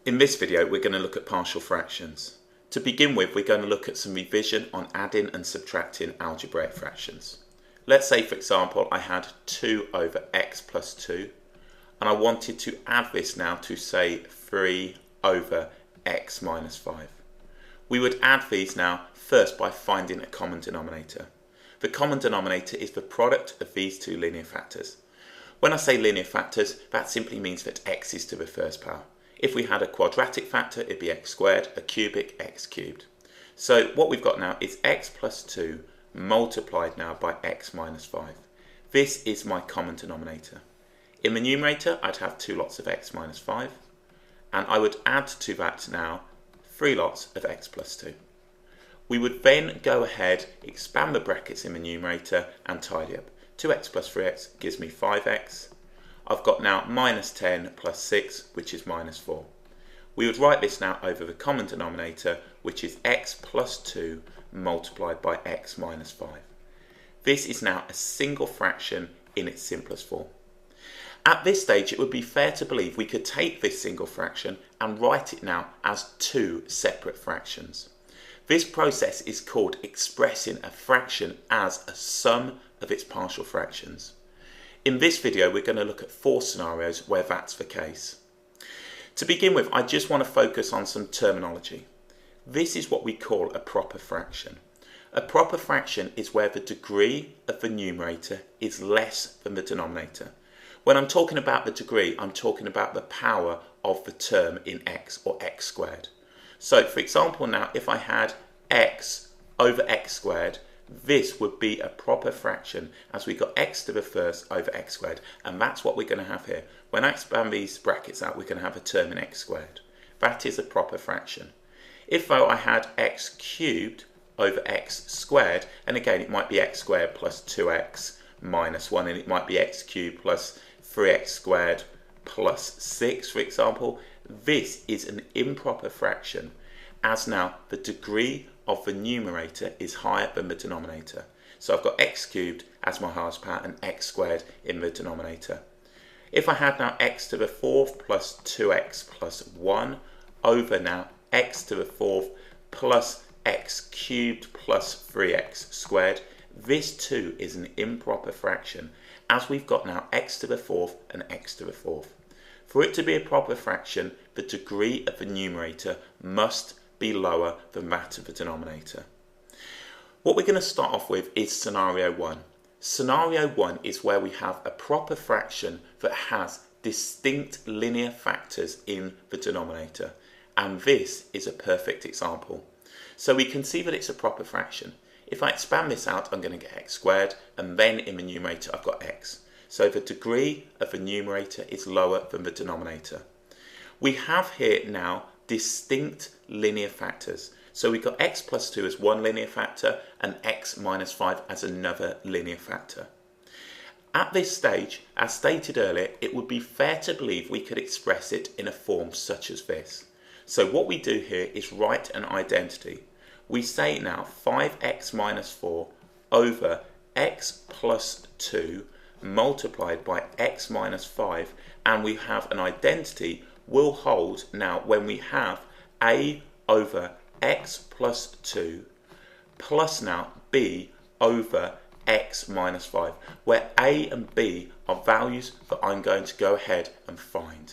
In this video, we're going to look at partial fractions. To begin with, we're going to look at some revision on adding and subtracting algebraic fractions. Let's say, for example, I had 2 over x plus 2, and I wanted to add this now to, say, 3 over x minus 5. We would add these now first by finding a common denominator. The common denominator is the product of these two linear factors. When I say linear factors, that simply means that x is to the first power. If we had a quadratic factor, it'd be x squared, a cubic, x cubed. So what we've got now is x plus 2 multiplied now by x minus 5. This is my common denominator. In the numerator, I'd have 2 lots of x minus 5, and I would add to that now 3 lots of x plus 2. We would then go ahead, expand the brackets in the numerator and tidy up. 2x plus 3x gives me 5x. I've got now minus 10 plus 6, which is minus 4. We would write this now over the common denominator, which is x plus 2 multiplied by x minus 5. This is now a single fraction in its simplest form. At this stage, it would be fair to believe we could take this single fraction and write it now as 2 separate fractions. This process is called expressing a fraction as a sum of its partial fractions. In this video, we're going to look at 4 scenarios where that's the case. To begin with, I just want to focus on some terminology. This is what we call a proper fraction. A proper fraction is where the degree of the numerator is less than the denominator. When I'm talking about the degree, I'm talking about the power of the term in x, or x squared. So, for example, now, if I had x over x squared, this would be a proper fraction as we got x to the first over x squared, and that's what we're going to have here. When I expand these brackets out, we're going to have a term in x squared. That is a proper fraction. If though I had x cubed over x squared, and again it might be x squared plus 2x minus 1, and it might be x cubed plus 3x squared plus 6, for example, this is an improper fraction, as now the degree of the numerator is higher than the denominator. So I've got x cubed as my highest power and x squared in the denominator. If I had now x to the 4th plus 2x plus 1 over now x to the 4th plus x cubed plus 3x squared, this too is an improper fraction, as we've got now x to the 4th and x to the 4th. For it to be a proper fraction, the degree of the numerator must be lower than that of the denominator. What we're going to start off with is scenario 1. Scenario 1 is where we have a proper fraction that has distinct linear factors in the denominator, and this is a perfect example. So we can see that it's a proper fraction. If I expand this out, I'm going to get x squared, and then in the numerator I've got x. So the degree of the numerator is lower than the denominator. We have here now distinct linear factors. So we've got x plus 2 as one linear factor and x minus 5 as another linear factor. At this stage, as stated earlier, it would be fair to believe we could express it in a form such as this. So what we do here is write an identity. We say now 5x minus 4 over x plus 2 multiplied by x minus 5, and we have an identity will hold now when we have a over x plus 2 plus now b over x minus 5, where a and b are values that I'm going to go ahead and find.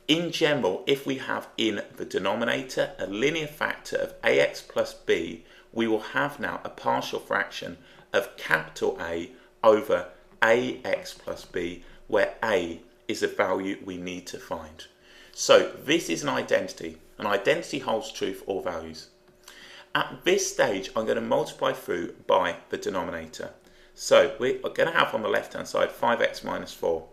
In general, if we have in the denominator a linear factor of ax plus b, we will have now a partial fraction of capital A over ax plus b, where a is the value we need to find. So this is an identity. An identity holds true for all values. At this stage, I'm going to multiply through by the denominator. So we're going to have on the left hand side 5x minus 4.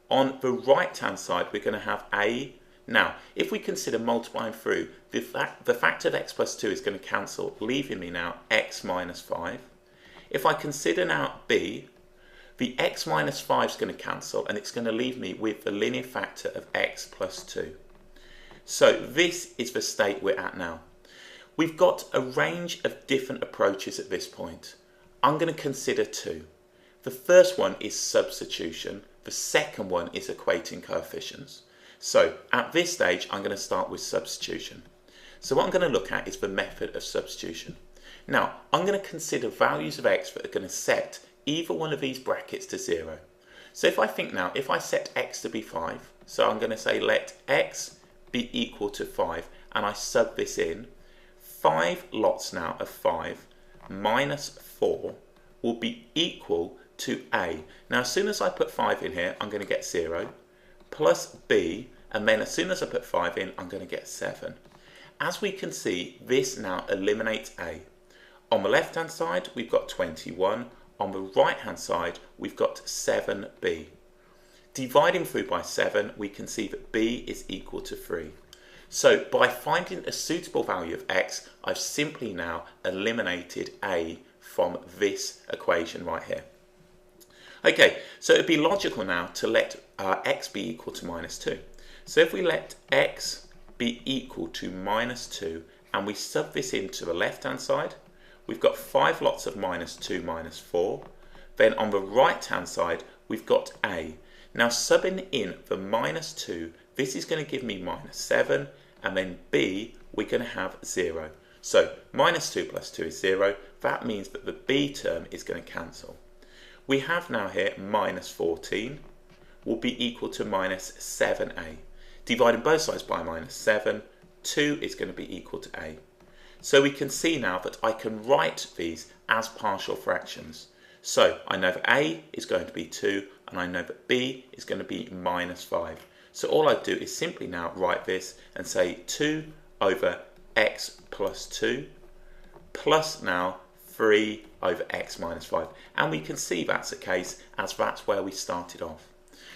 On the right hand side, we're going to have a. Now, if we consider multiplying through, the factor of x plus 2 is going to cancel, leaving me now x minus 5. If I consider now b, the x minus 5 is going to cancel, and it's going to leave me with the linear factor of x plus 2. So this is the state we're at now. We've got a range of different approaches at this point. I'm going to consider 2. The first one is substitution. The second one is equating coefficients. So at this stage, I'm going to start with substitution. So what I'm going to look at is the method of substitution. Now, I'm going to consider values of x that are going to set either one of these brackets to 0. So if I think now, if I set x to be 5, so I'm going to say let x be equal to 5, and I sub this in, 5 lots now of 5 minus 4 will be equal to a. Now as soon as I put 5 in here, I'm going to get 0, plus b, and then as soon as I put 5 in, I'm going to get 7. As we can see, this now eliminates a. On the left hand side, we've got 21. On the right hand side, we've got 7b. Dividing through by 7, we can see that b is equal to 3. So by finding a suitable value of x, I've simply now eliminated a from this equation right here. Okay, so it'd be logical now to let x be equal to minus 2. So if we let x be equal to minus 2 and we sub this into the left hand side, we've got 5 lots of minus 2 minus 4. Then on the right hand side, we've got a. Now subbing in the minus 2, this is going to give me minus 7, and then b, we're going to have 0. So minus 2 plus 2 is 0. That means that the b term is going to cancel. We have now here minus 14 will be equal to minus 7a. Dividing both sides by minus 7, 2 is going to be equal to a. So we can see now that I can write these as partial fractions. So I know that a is going to be 2, and I know that b is going to be minus 5. So all I do is simply now write this and say 2 over x plus 2 plus now 3 over x minus 5. And we can see that's the case, as that's where we started off.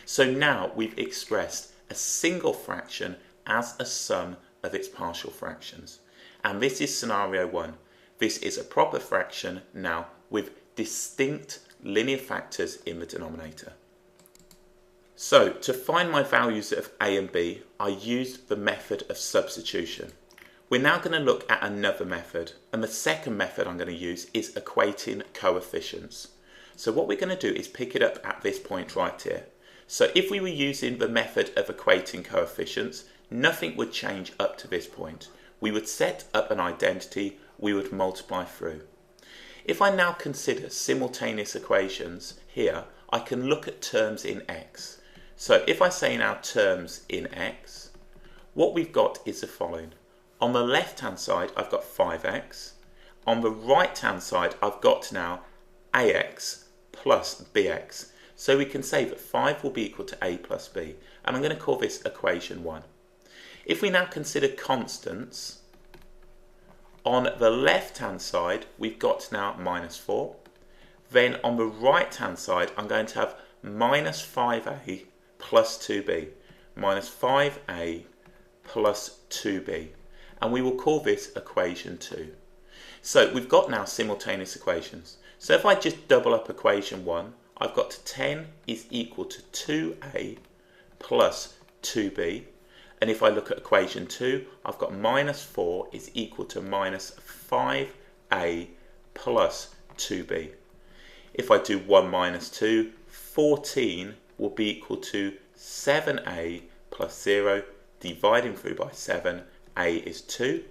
So now we've expressed a single fraction as a sum of its partial fractions. And this is scenario 1. This is a proper fraction now with distinct linear factors in the denominator. So to find my values of a and b, I used the method of substitution. We're now going to look at another method, and the second method I'm going to use is equating coefficients. So what we're going to do is pick it up at this point right here. So if we were using the method of equating coefficients, nothing would change up to this point. We would set up an identity, we would multiply through. If I now consider simultaneous equations here, I can look at terms in x. So if I say now terms in x, what we've got is the following. On the left hand side, I've got 5x. On the right hand side, I've got now ax plus bx. So we can say that 5 will be equal to a plus b. And I'm going to call this equation 1. If we now consider constants, on the left hand side, we've got now minus 4. Then on the right hand side, I'm going to have minus 5a plus 2b, minus 5a plus 2b, and we will call this equation 2. So we've got now simultaneous equations. So if I just double up equation 1, I've got 10 is equal to 2a plus 2b, and if I look at equation 2, I've got minus 4 is equal to minus 5a plus 2b. If I do 1 minus 2, 14 will be equal to 7a plus 0, dividing through by 7, a is 2.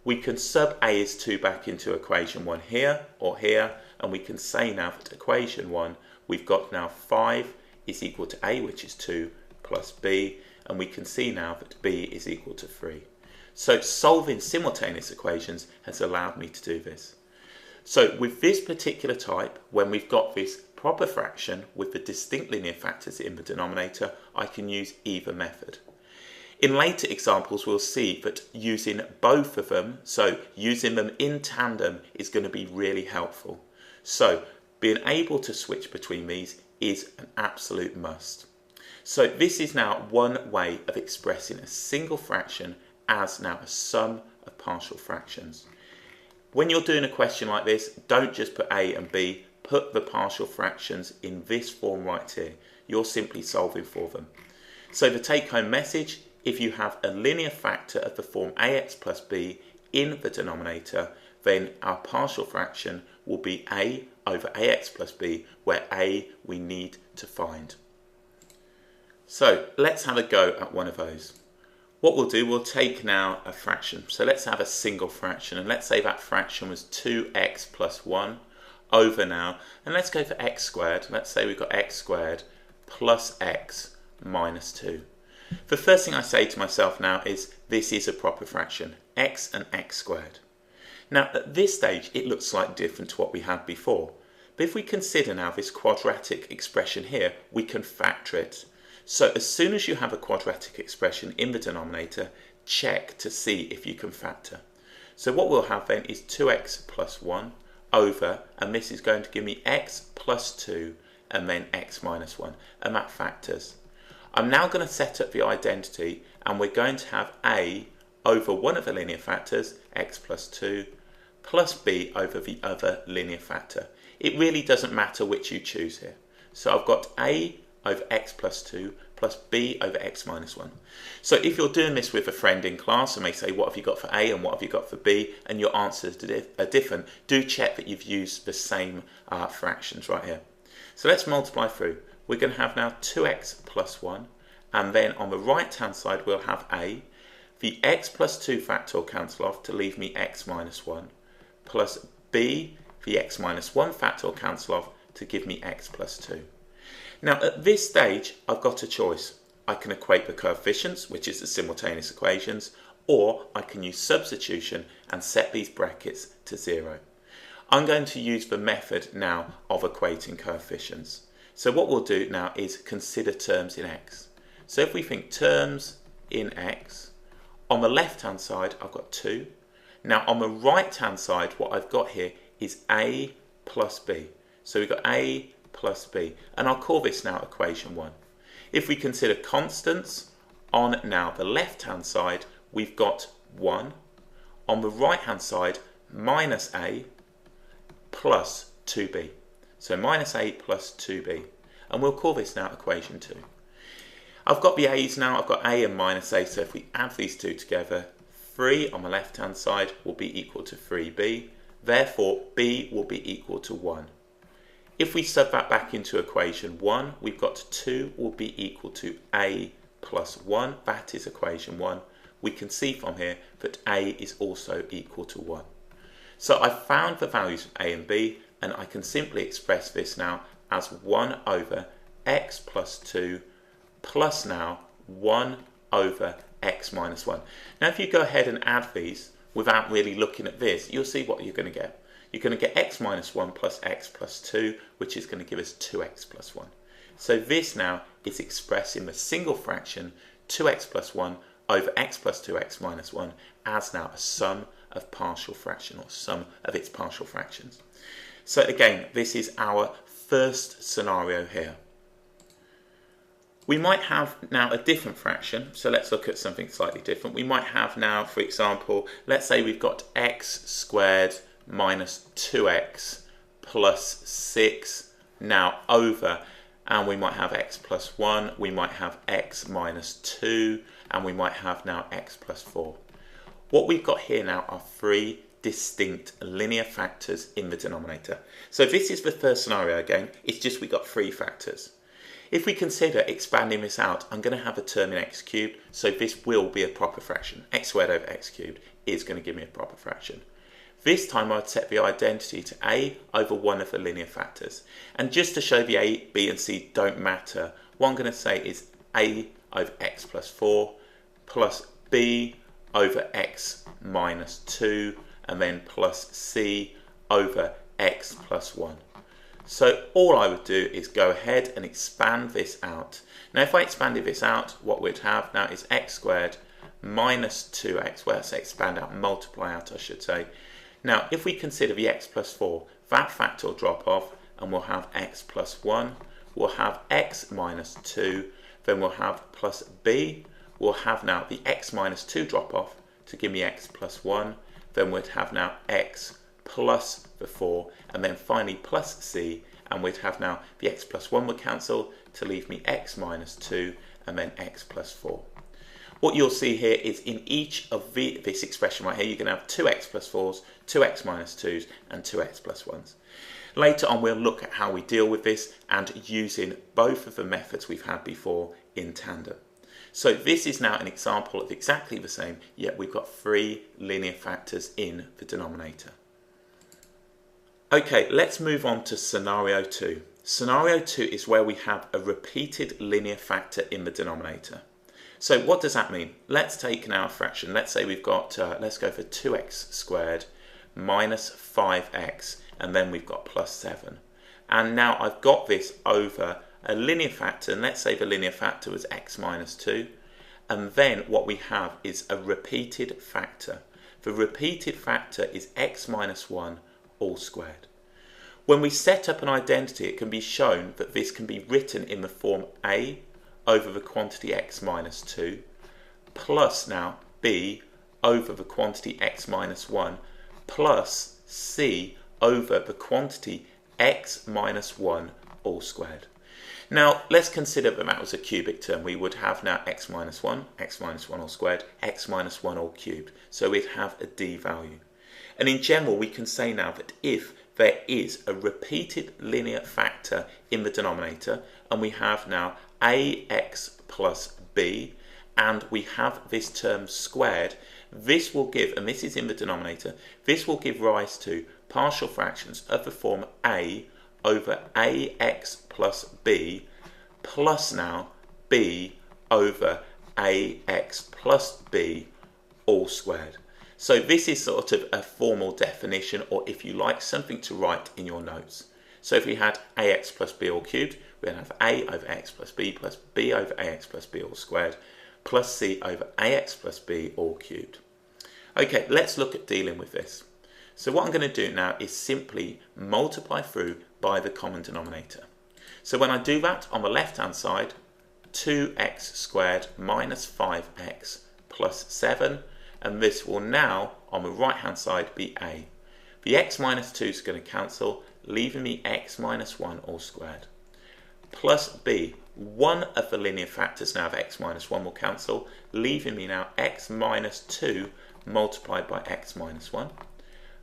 We can sub a is 2 back into equation 1 here or here, and we can say now that equation 1, we've got now 5 is equal to a, which is 2, plus b, and we can see now that b is equal to 3. So solving simultaneous equations has allowed me to do this. So with this particular type, when we've got this proper fraction with the distinct linear factors in the denominator, I can use either method. In later examples, we'll see that using both of them, so using them in tandem, is going to be really helpful. So being able to switch between these is an absolute must. So this is now one way of expressing a single fraction as now a sum of partial fractions. When you're doing a question like this, don't just put a and b, put the partial fractions in this form right here. You're simply solving for them. So the take-home message, if you have a linear factor of the form ax plus b in the denominator, then our partial fraction will be a over ax plus b, where a we need to find. So let's have a go at one of those. What we'll do, we'll take now a fraction. So let's have a single fraction, and let's say that fraction was 2x plus 1 over now, and let's go for x squared. Let's say we've got x squared plus x minus 2. The first thing I say to myself now is this is a proper fraction, x and x squared. Now at this stage it looks slightly different to what we had before, but if we consider now this quadratic expression here, we can factor it. So as soon as you have a quadratic expression in the denominator, check to see if you can factor. So what we'll have then is 2x plus 1 over, and this is going to give me x plus 2 and then x minus 1, and that factors. I'm now going to set up the identity, and we're going to have a over one of the linear factors, x plus 2, plus b over the other linear factor. It really doesn't matter which you choose here. So I've got a over x plus 2 plus b over x minus 1. So if you're doing this with a friend in class and they say, what have you got for a and what have you got for b, and your answers are different, do check that you've used the same fractions right here. So let's multiply through. We're going to have now 2x plus 1, and then on the right hand side we'll have a. The x plus 2 factor will cancel off to leave me x minus 1, plus b, the x minus 1 factor will cancel off to give me x plus 2. Now at this stage I've got a choice. I can equate the coefficients, which is the simultaneous equations, or I can use substitution and set these brackets to 0. I'm going to use the method now of equating coefficients. So what we'll do now is consider terms in x. So if we think terms in x, on the left hand side I've got 2. Now on the right hand side what I've got here is a plus b. So we've got a plus b, and I'll call this now equation 1. If we consider constants, on now the left hand side we've got 1. On the right hand side minus a plus 2b. So minus a plus 2b, and we'll call this now equation 2. I've got the a's now, I've got a and minus a, so if we add these two together, 3 on the left hand side will be equal to 3b, therefore b will be equal to 1. If we sub that back into equation 1, we've got 2 will be equal to a plus 1, that is equation 1. We can see from here that a is also equal to 1. So I've found the values of a and b, and I can simply express this now as 1 over x plus 2 plus now 1 over x minus 1. Now if you go ahead and add these without really looking at this, you'll see what you're going to get. You're going to get x minus 1 plus x plus 2, which is going to give us 2x plus 1. So this now is expressed in the single fraction 2x plus 1 over x plus 2x minus 1 as now a sum of partial fraction, or sum of its partial fractions. So again, this is our first scenario here. We might have now a different fraction, so let's look at something slightly different. We might have now, for example, let's say we've got x squared minus 2x plus 6 now over, and we might have x plus 1, we might have x minus 2, and we might have now x plus 4. What we've got here now are 3 distinct linear factors in the denominator. So this is the first scenario again, it's just we got 3 factors. If we consider expanding this out, I'm going to have a term in x cubed, so this will be a proper fraction. X squared over x cubed is going to give me a proper fraction. This time I'd set the identity to a over one of the linear factors. And just to show the a, b and c don't matter, what I'm going to say is a over x plus 4 plus b over x minus 2 and then plus c over x plus 1. So all I would do is go ahead and expand this out. Now if I expanded this out, what we'd have now is x squared minus 2x, well, let's say expand out, multiply out I should say. Now if we consider the x plus 4, that factor will drop off and we'll have x plus 1, we'll have x minus 2, then we'll have plus b, we'll have now the x minus 2 drop off to give me x plus 1, then we'd have now x plus the 4, and then finally plus c, and we'd have now the x plus 1 would cancel to leave me x minus 2 and then x plus 4. What you'll see here is in each of this expression right here, you're going to have 2x plus 4s, 2x minus 2s, and 2x plus 1s. Later on we'll look at how we deal with this and using both of the methods we've had before in tandem. So this is now an example of exactly the same, yet we've got 3 linear factors in the denominator. Okay, let's move on to scenario 2. Scenario 2 is where we have a repeated linear factor in the denominator. So what does that mean? Let's take now a fraction. Let's say we've got, let's go for 2x squared minus 5x, and then we've got plus 7. And now I've got this over a linear factor, and let's say the linear factor was x minus 2. And then what we have is a repeated factor. The repeated factor is x minus 1 all squared. When we set up an identity, it can be shown that this can be written in the form a over the quantity x minus 2 plus now b over the quantity x minus 1 plus c over the quantity x minus 1 all squared. Now let's consider that that was a cubic term. We would have now x minus 1 all squared, x minus 1 all cubed. So we'd have a d value. And in general we can say now that if there is a repeated linear factor in the denominator, and we have now ax plus b, and we have this term squared, this will give, and this is in the denominator, this will give rise to partial fractions of the form a over ax plus b plus now b over ax plus b all squared. So this is sort of a formal definition, or if you like, something to write in your notes. So if we had ax plus b all cubed, we'd have a over x plus b over ax plus b all squared plus c over ax plus b all cubed. Okay, let's look at dealing with this. So what I'm going to do now is simply multiply through by the common denominator. So when I do that, on the left hand side, 2x squared minus 5x plus 7, and this will now, on the right hand side, be a. The x minus 2 is going to cancel, leaving me x minus 1 all squared. Plus b, one of the linear factors now of x minus 1 will cancel, leaving me now x minus 2 multiplied by x minus 1.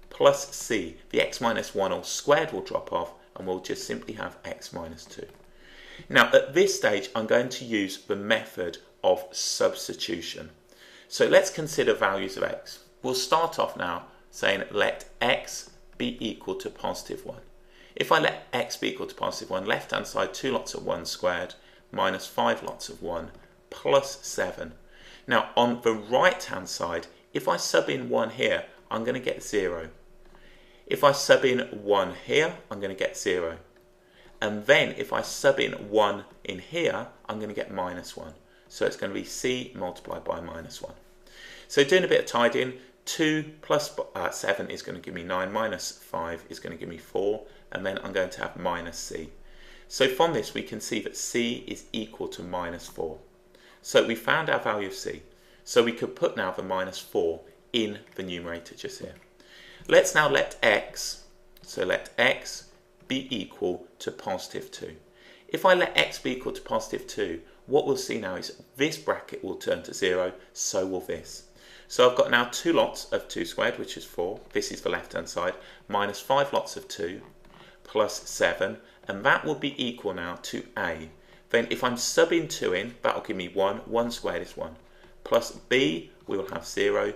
Plus c, the x minus 1 all squared will drop off, and we'll just simply have x minus 2. Now at this stage I'm going to use the method of substitution. So let's consider values of x. We'll start off now saying let x be equal to positive 1. If I let x be equal to positive 1, left hand side 2 lots of 1 squared minus 5 lots of 1 plus 7. Now on the right hand side, if I sub in 1 here, I'm going to get 0. If I sub in 1 here, I'm going to get 0. And then if I sub in 1 in here, I'm going to get minus 1. So it's going to be c multiplied by minus 1. So doing a bit of tidying, 2 plus 7 is going to give me 9, minus 5 is going to give me 4, and then I'm going to have minus c. So from this we can see that c is equal to minus 4. So we found our value of c. So we could put now the minus 4 in the numerator just here. Let's now let x, so let x be equal to positive 2. If I let x be equal to positive 2, what we'll see now is this bracket will turn to 0, so will this. So I've got now 2 lots of 2 squared, which is 4. This is the left hand side, minus 5 lots of 2 plus 7, and that will be equal now to a. Then if I'm subbing 2 in, that will give me 1. 1 squared is 1. Plus b, we will have 0,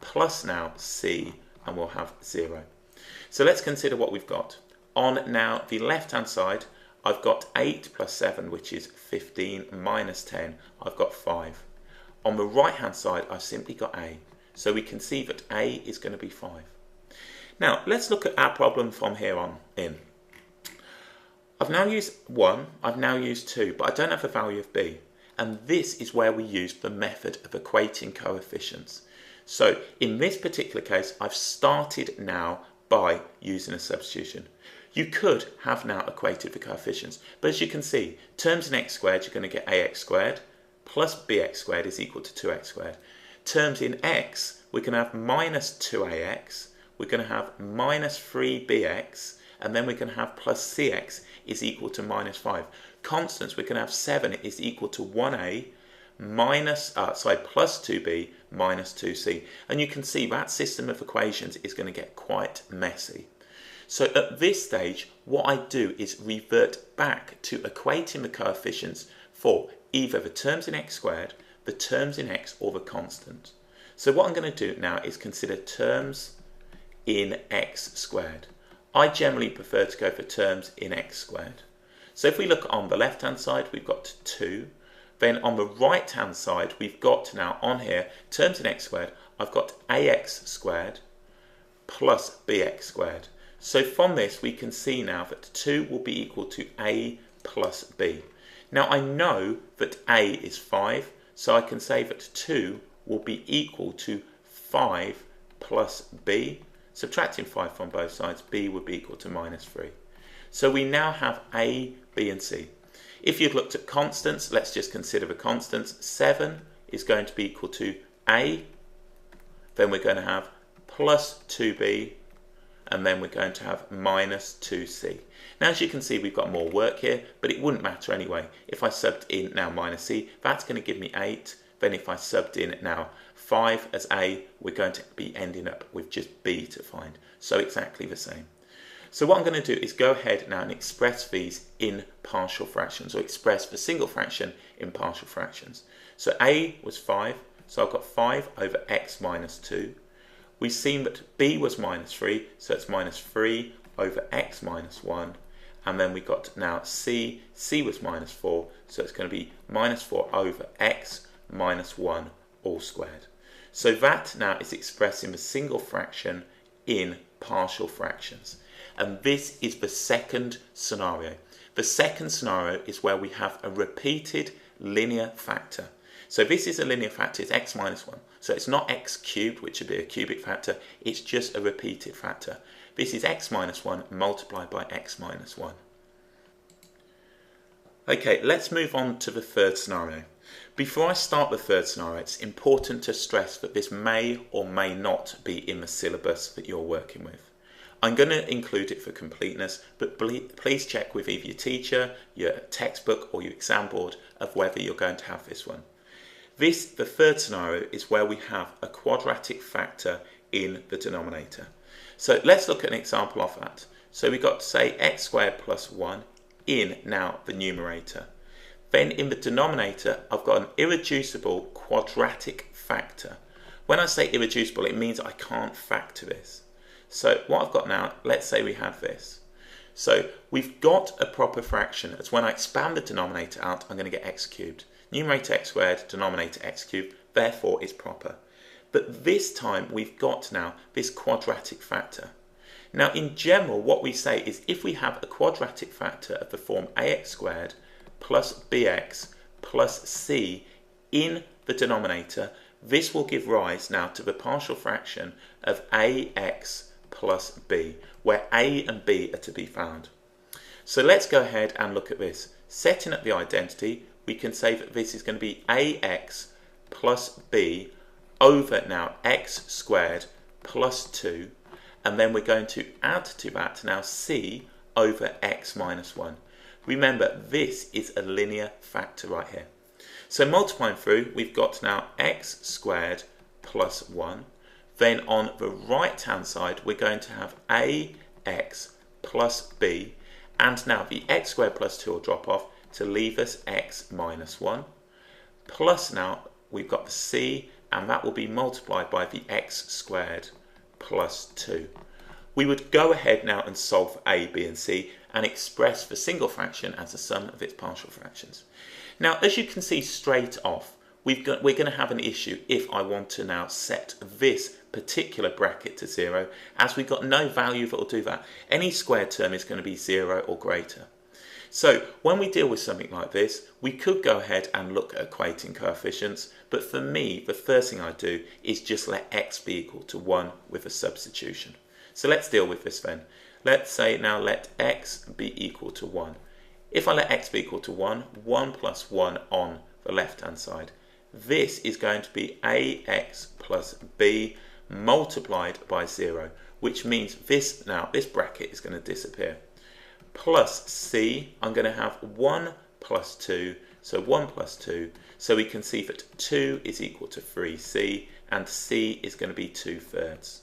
plus now c, and we'll have 0. So let's consider what we've got. On now the left hand side, I've got 8 plus 7, which is 15, minus 10, I've got 5. On the right hand side, I've simply got a. So we can see that a is going to be 5. Now, let's look at our problem from here on in. I've now used 1, I've now used 2, but I don't have the value of b. And this is where we use the method of equating coefficients. So in this particular case, I've started now by using a substitution. You could have now equated the coefficients, but as you can see, terms in x squared, you're going to get ax squared plus bx squared is equal to 2x squared. Terms in x, we're going to have minus 2ax, we're going to have minus 3bx, and then we're going to have plus cx is equal to minus 5. Constants, we're going to have 7 is equal to 1a minus, plus 2b minus 2c. And you can see that system of equations is going to get quite messy. So at this stage, what I do is revert back to equating the coefficients for either the terms in x squared, the terms in x, or the constant. So what I'm going to do now is consider terms in x squared. I generally prefer to go for terms in x squared. So if we look on the left hand side, we've got 2. Then on the right hand side, we've got now on here, terms in x squared, I've got ax squared plus bx squared. So from this, we can see now that 2 will be equal to a plus b. Now I know that a is 5, so I can say that 2 will be equal to 5 plus b. Subtracting 5 from both sides, b would be equal to minus 3. So we now have a, b and c. If you'd looked at constants, let's just consider the constants. 7 is going to be equal to a, then we're going to have plus 2b, and then we're going to have minus 2c. Now as you can see, we've got more work here, but it wouldn't matter anyway. If I subbed in now minus c, that's going to give me 8. Then if I subbed in now 5 as a, we're going to be ending up with just b to find. So exactly the same. So what I'm going to do is go ahead now and express these in partial fractions, or express the single fraction in partial fractions. So a was 5, so I've got 5 over x minus 2. We've seen that b was minus 3, so it's minus 3 over x minus 1. And then we got now c was minus 4, so it's going to be minus 4 over x minus 1 all squared. So that now is expressing the single fraction in partial fractions. And this is the second scenario. The second scenario is where we have a repeated linear factor. So this is a linear factor, it's x minus 1. So it's not x cubed, which would be a cubic factor, it's just a repeated factor. This is x minus 1 multiplied by x minus 1. Okay, let's move on to the third scenario. Before I start the third scenario, it's important to stress that this may or may not be in the syllabus that you're working with. I'm going to include it for completeness, but please check with either your teacher, your textbook, or your exam board of whether you're going to have this one. The third scenario, is where we have a quadratic factor in the denominator. So let's look at an example of that. So we've got, say, x squared plus 1 in now the numerator. Then in the denominator, I've got an irreducible quadratic factor. When I say irreducible, it means I can't factor this. So what I've got now, let's say we have this. So we've got a proper fraction. As when I expand the denominator out, I'm going to get x cubed. Numerator x squared, denominator x cubed, therefore is proper. But this time we've got now this quadratic factor. Now in general, what we say is if we have a quadratic factor of the form ax squared plus bx plus c in the denominator, this will give rise now to the partial fraction of ax plus b, where a and b are to be found. So let's go ahead and look at this. Setting up the identity, we can say that this is going to be ax plus b over now x squared plus 2, and then we're going to add to that now c over x minus 1. Remember, this is a linear factor right here. So multiplying through, we've got now x squared plus 1. Then on the right hand side, we're going to have ax plus b, and now the x squared plus 2 will drop off to leave us x minus 1. Plus now we've got the c, and that will be multiplied by the x squared plus 2. We would go ahead now and solve for a, b and c and express the single fraction as the sum of its partial fractions. Now as you can see straight off, we're going to have an issue if I want to now set this particular bracket to 0, as we've got no value that will do that. Any squared term is going to be 0 or greater. So when we deal with something like this, we could go ahead and look at equating coefficients, but for me, the first thing I do is just let x be equal to 1 with a substitution. So let's deal with this then. Let's say now let x be equal to 1. If I let x be equal to 1, 1 plus 1 on the left hand side, this is going to be ax plus b multiplied by 0, which means this bracket is going to disappear. Plus c, I'm going to have 1 plus 2, so 1 plus 2, so we can see that 2 is equal to 3c, and c is going to be 2/3.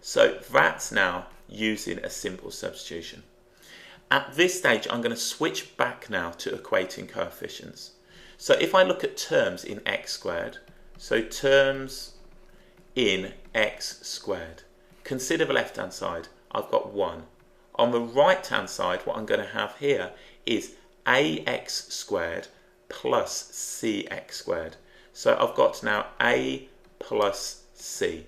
So that's now using a simple substitution. At this stage, I'm going to switch back now to equating coefficients. So if I look at terms in x squared, so terms in x squared, consider the left hand side, I've got 1. On the right hand side, what I'm going to have here is ax squared plus cx squared. So I've got now a plus c.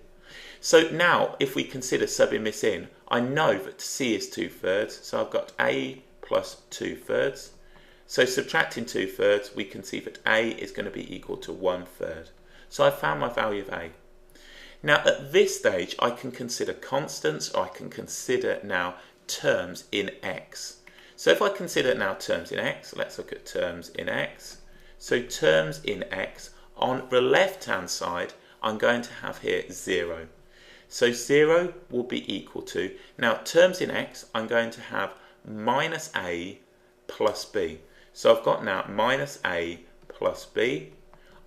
So now if we consider subbing this in, I know that c is 2/3, so I've got a plus 2/3. So subtracting 2/3, we can see that a is going to be equal to 1/3. So I found my value of a. Now at this stage, I can consider constants, or I can consider now terms in x. So if I consider now terms in x, let's look at terms in x. So terms in x, on the left hand side, I'm going to have here 0. So 0 will be equal to, now terms in x, I'm going to have minus a plus b. So I've got now minus a plus b.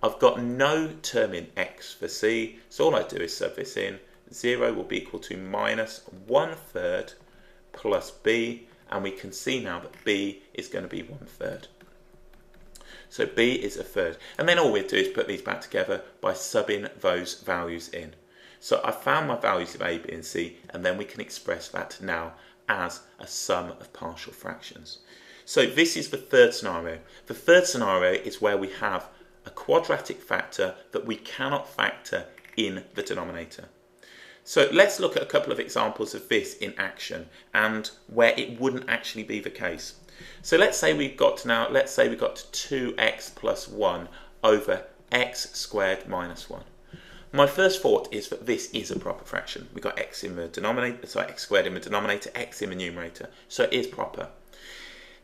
I've got no term in x for c, so all I do is sub this in. 0 will be equal to minus 1/3 plus b, and we can see now that b is going to be 1/3. So b is 1/3. And then all we do is put these back together by subbing those values in. So I found my values of a, b and c, and then we can express that now as a sum of partial fractions. So this is the third scenario. The third scenario is where we have a quadratic factor that we cannot factor in the denominator. So let's look at a couple of examples of this in action and where it wouldn't actually be the case. So let's say we've got 2x plus 1 over x squared minus 1. My first thought is that this is a proper fraction. We've got x in the denominator, sorry, x squared in the denominator, x in the numerator. So it is proper.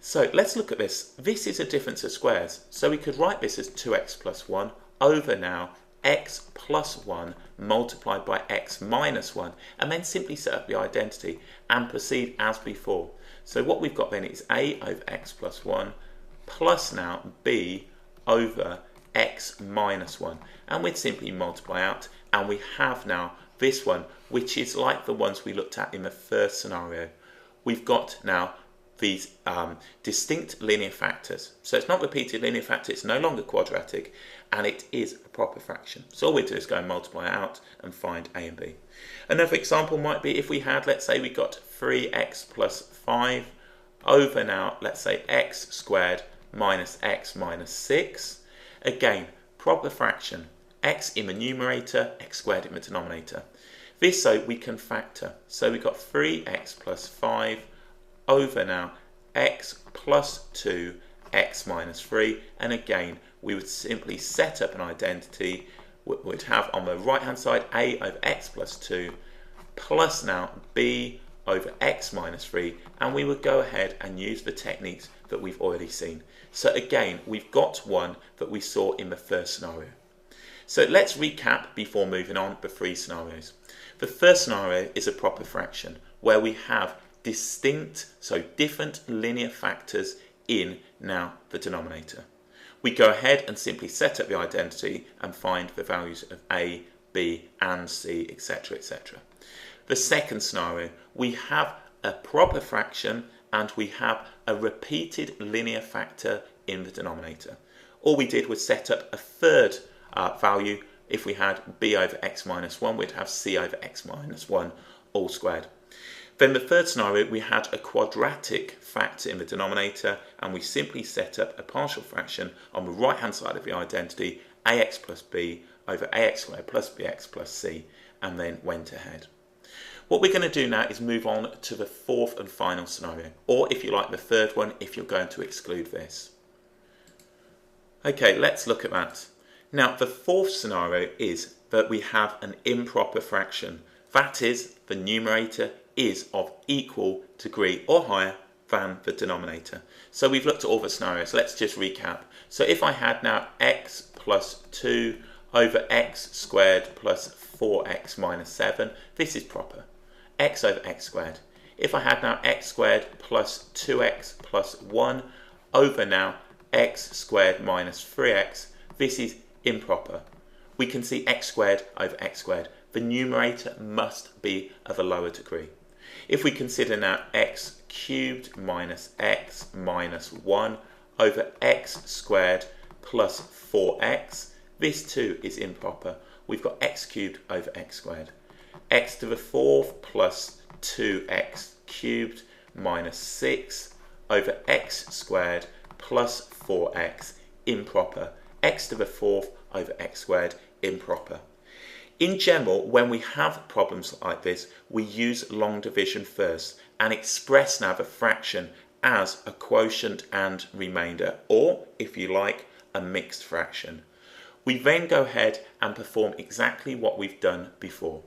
So let's look at this. This is a difference of squares. So we could write this as 2x plus 1 over now x plus 1 multiplied by x minus 1, and then simply set up the identity and proceed as before. So what we've got then is a over x plus 1 plus now b over x minus 1, and we'd simply multiply out, and we have now this one, which is like the ones we looked at in the first scenario. We've got now these distinct linear factors. So it's not repeated linear factor, it's no longer quadratic, and it is a proper fraction. So all we do is go and multiply out and find a and b. Another example might be if we had, let's say we got 3x plus 5 over now, let's say x squared minus x minus 6. Again, proper fraction, x in the numerator, x squared in the denominator. This so we can factor. So we've got 3x plus 5 over now x plus 2 x minus 3, and again we would simply set up an identity. We would have on the right hand side a over x plus 2 plus now b over x minus 3, and we would go ahead and use the techniques that we've already seen. So again, we've got one that we saw in the first scenario. So let's recap before moving on the three scenarios. The first scenario is a proper fraction where we have distinct, so different linear factors in now the denominator. We go ahead and simply set up the identity and find the values of a, b and c, etc, etc. The second scenario, we have a proper fraction and we have a repeated linear factor in the denominator. All we did was set up a third value. If we had b over x minus 1, we'd have c over x minus 1 all squared. Then the third scenario, we had a quadratic factor in the denominator, and we simply set up a partial fraction on the right hand side of the identity, ax plus b over ax squared plus bx plus c, and then went ahead. What we're going to do now is move on to the fourth and final scenario, or if you like the third one, if you're going to exclude this. Okay, let's look at that. Now the fourth scenario is that we have an improper fraction. That is, the numerator is of equal degree or higher than the denominator. So we've looked at all the scenarios. Let's just recap. So if I had now x plus 2 over x squared plus 4x minus 7, this is proper. X over x squared. If I had now x squared plus 2x plus 1 over now x squared minus 3x, this is improper. We can see x squared over x squared. The numerator must be of a lower degree. If we consider now x cubed minus x minus 1 over x squared plus 4x. This too is improper. We've got x cubed over x squared. X to the 4th plus 2x cubed minus 6 over x squared plus 4x, improper. X to the 4th over x squared, improper. In general, when we have problems like this, we use long division first and express now the fraction as a quotient and remainder, or, if you like, a mixed fraction. We then go ahead and perform exactly what we've done before.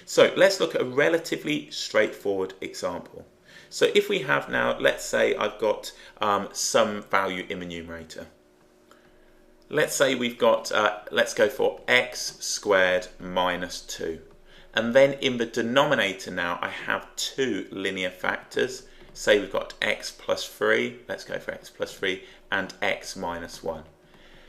So let's look at a relatively straightforward example. So if we have now, let's say I've got some value in the numerator. Let's say we've got, let's go for x squared minus 2. And then in the denominator now, I have two linear factors. Say we've got x plus 3, let's go for x plus 3, and x minus 1.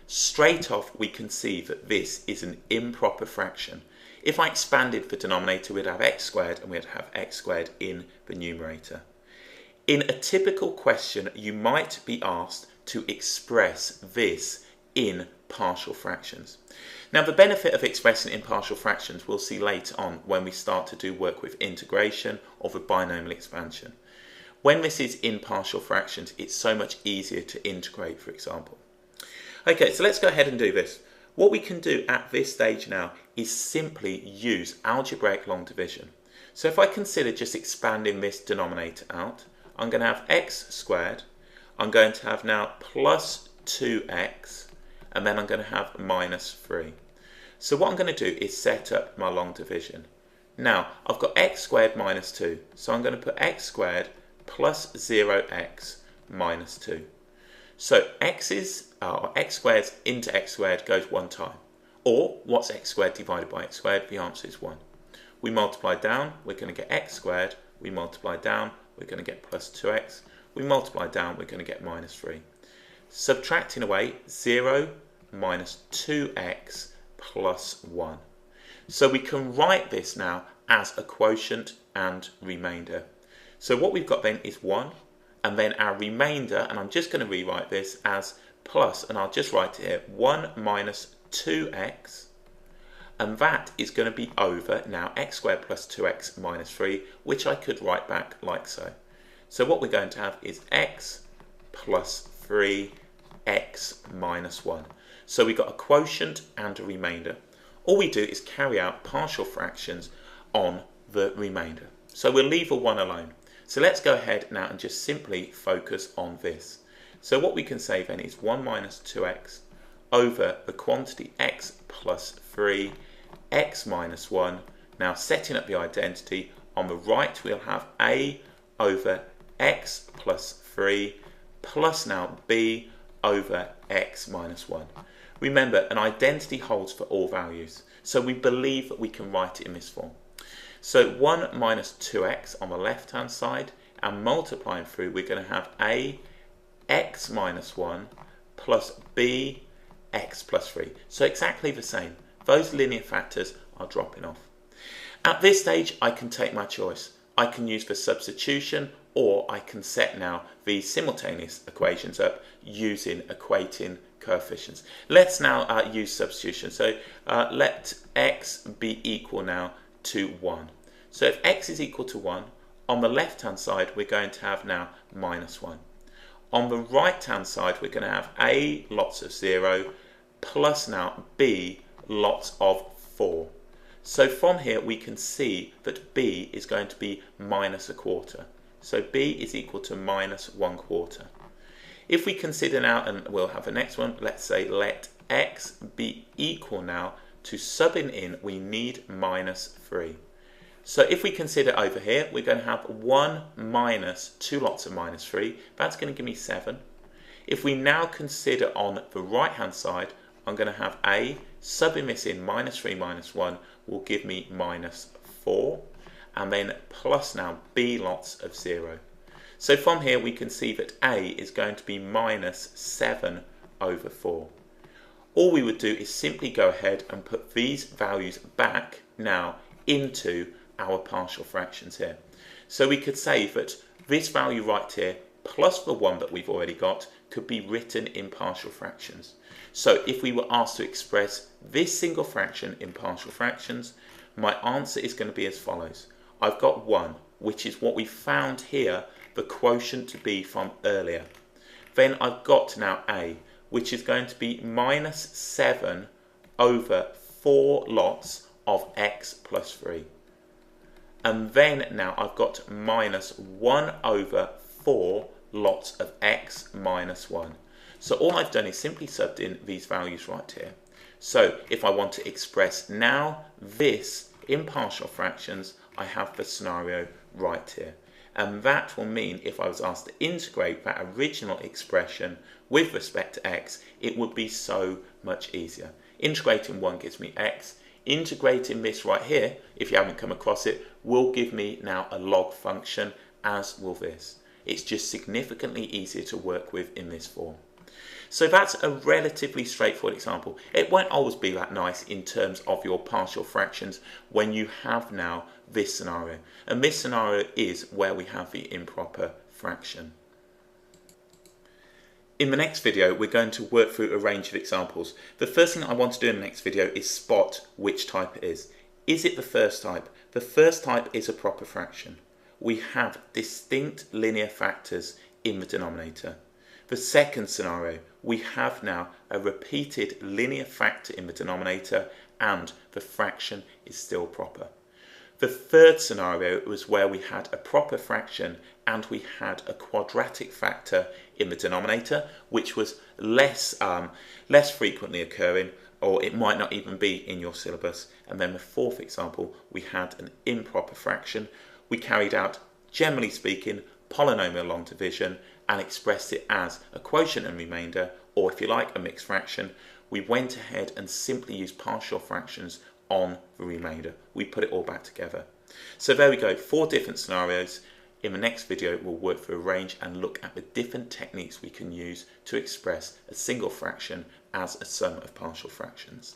Straight off, we can see that this is an improper fraction. If I expanded the denominator, we'd have x squared, and we'd have x squared in the numerator. In a typical question, you might be asked to express this in partial fractions. Now, the benefit of expressing in partial fractions we'll see later on when we start to do work with integration or the binomial expansion. When this is in partial fractions, it's so much easier to integrate, for example. Okay, so let's go ahead and do this. What we can do at this stage now is simply use algebraic long division. So if I consider just expanding this denominator out, I'm going to have x squared, I'm going to have now plus 2x, and then I'm going to have minus 3. So what I'm going to do is set up my long division. Now, I've got x squared minus 2, so I'm going to put x squared plus 0x minus 2. So x squared into x squared goes one time. Or, what's x squared divided by x squared? The answer is 1. We multiply down, we're going to get x squared. We multiply down, we're going to get plus 2x. We multiply down, we're going to get minus 3. Subtracting away, 0 minus 2x plus 1. So we can write this now as a quotient and remainder. So what we've got then is 1, and then our remainder, and I'm just going to rewrite this as plus, and I'll just write it here, 1 minus 2x, and that is going to be over now x squared plus 2x minus 3, which I could write back like so. So what we're going to have is x plus 3, x minus 1. So we've got a quotient and a remainder. All we do is carry out partial fractions on the remainder. So we'll leave a 1 alone. So let's go ahead now and just simply focus on this. So what we can say then is 1 minus 2x over the quantity x plus 3, x minus 1. Now setting up the identity, on the right we'll have a over x plus 3 plus now b over x minus 1. Remember, an identity holds for all values, so we believe that we can write it in this form. So 1 minus 2x on the left hand side, and multiplying through, we're going to have a x minus 1 plus b x plus 3. So exactly the same. Those linear factors are dropping off. At this stage, I can take my choice. I can use the substitution, or I can set now these simultaneous equations up using equating coefficients. Let's now use substitution. So let x be equal now to 1. So if x is equal to 1, on the left hand side we're going to have now minus 1. On the right hand side we're going to have a lots of 0 plus now b lots of 4. So from here we can see that b is going to be minus a quarter. So b is equal to minus 1/4. If we consider now, and we'll have the next one, let's say let x be equal now to subbing in, we need minus 3. So if we consider over here, we're going to have 1 minus 2 lots of minus 3. That's going to give me 7. If we now consider on the right hand side, I'm going to have a, subbing this in, minus 3 minus 1 will give me minus 4. And then plus now b lots of 0. So from here we can see that a is going to be minus 7 over 4. All we would do is simply go ahead and put these values back now into our partial fractions here. So we could say that this value right here plus the one that we've already got could be written in partial fractions. So if we were asked to express this single fraction in partial fractions, my answer is going to be as follows. I've got 1, which is what we found here, the quotient to be from earlier. Then I've got now a, which is going to be minus 7 over 4 lots of x plus 3. And then now I've got minus 1 over 4 lots of x minus 1. So all I've done is simply subbed in these values right here. So if I want to express now this in partial fractions, I have the scenario right here. And that will mean if I was asked to integrate that original expression with respect to x, it would be so much easier. Integrating 1 gives me x. Integrating this right here, if you haven't come across it, will give me now a log function, as will this. It's just significantly easier to work with in this form. So that's a relatively straightforward example. It won't always be that nice in terms of your partial fractions when you have now this scenario. And this scenario is where we have the improper fraction. In the next video, we're going to work through a range of examples. The first thing I want to do in the next video is spot which type it is. Is it the first type? The first type is a proper fraction. We have distinct linear factors in the denominator. The second scenario, we have now a repeated linear factor in the denominator and the fraction is still proper. The third scenario was where we had a proper fraction and we had a quadratic factor in the denominator, which was less frequently occurring, or it might not even be in your syllabus. And then the fourth example, we had an improper fraction. We carried out, generally speaking, polynomial long division and expressed it as a quotient and remainder, or if you like, a mixed fraction. We went ahead and simply used partial fractions on the remainder. We put it all back together. So there we go, 4 different scenarios. In the next video, we'll work through a range and look at the different techniques we can use to express a single fraction as a sum of partial fractions.